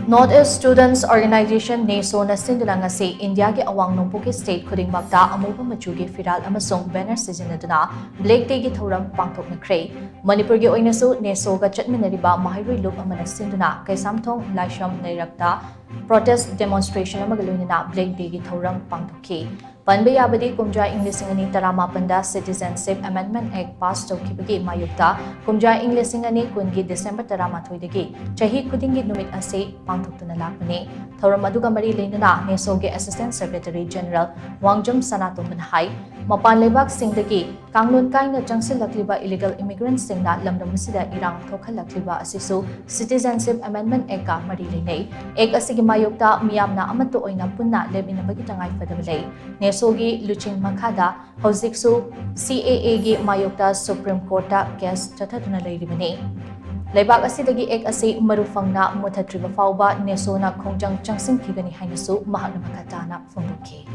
North-East Students Organization Neso na shinduna Ngasi India ki Awang Nongpok state Khudingmakta Amuba machu ki Phiral amasung banner Sijinnaduna Black Day ki thouram Pangthoknakhre Manipuri ki oinasu Neso ga chatminariba mahairoi lup amana shinduna kaisamthong laisham nairakta protest demonstration amagaloinina Black Day ki thouram pangthokhi Panba yabadi kumja English ingani taramapanda Citizenship Amendment Act pass tawkhibagi mayukta kumja English ingani kungi December taramathoidagi chahi khudingi numit ase pangthoktuna lakmani thouram aduga mari leinana Neso ge Assistant Secretary General Wangjum Sanatomban hai mapan lebak singdagi kanglun kaina changsilakliba illegal immigrants singna lamdam asida irang thokhalakliba asisu Citizenship Amendment Act ka mari leinai ek asigi mayukta miyamna amato oina punna lebinabagi tangai fadabalai Nesogi Luching Makada, Hoziksu CAA gi Mayokta Supreme Court case Chathatuna Lairibani. Laibak asidagi ek asi marufangna muthatriba fauba Nesona Khongjang Changsing Kibani Hainasu Mahakna Makatana Funduki.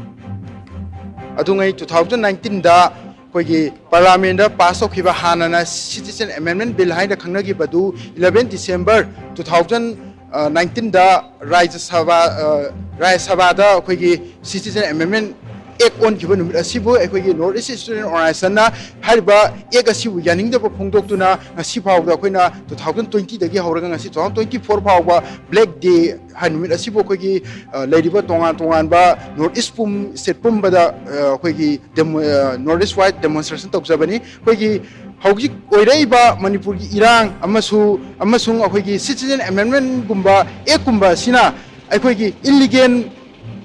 Adungai 2019 da koigi parliament da pass okhiba hanana Citizen Amendment Bill haida khangnagi badu 11 December 2019 da Rajya Sabha da koigi Citizen Amendment ek on given asibu ekoi North-East Student Organization na hariba ek asibu yaning da phongdoktuna asi phawda koina 2020 dagi hawraga ngasi 2024 phawba Black Day hanumit asibu koigi leiriba tongan ba North-East pum state pum bada koigi North-East wide demonstration tokjabani koigi hawji oiraiba Manipur gi irang amasung koigi Citizen Amendment gumba ek gumba sina koigi illegal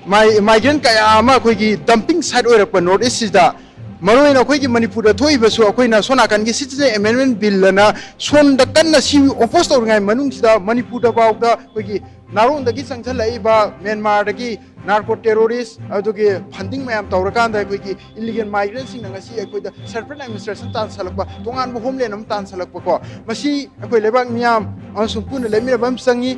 migrant kaya ama koigi dumping site oirapa North-East da maroina koigi Manipur da thoibasu akoina sonakan gi Citizen Amendment Bill na son da kanna si oppose tawringai manung sida Manipur da bawda koigi naron dagi changthalaiba Myanmar dagi narco terrorist adugi funding mayam tawrakanda koigi illegal migrants sing ngasi akoida separate administration tan salakpa tongan bu homeland am tan salakpa ko masi akoi lebak miyam ansung pun lemira bam sangi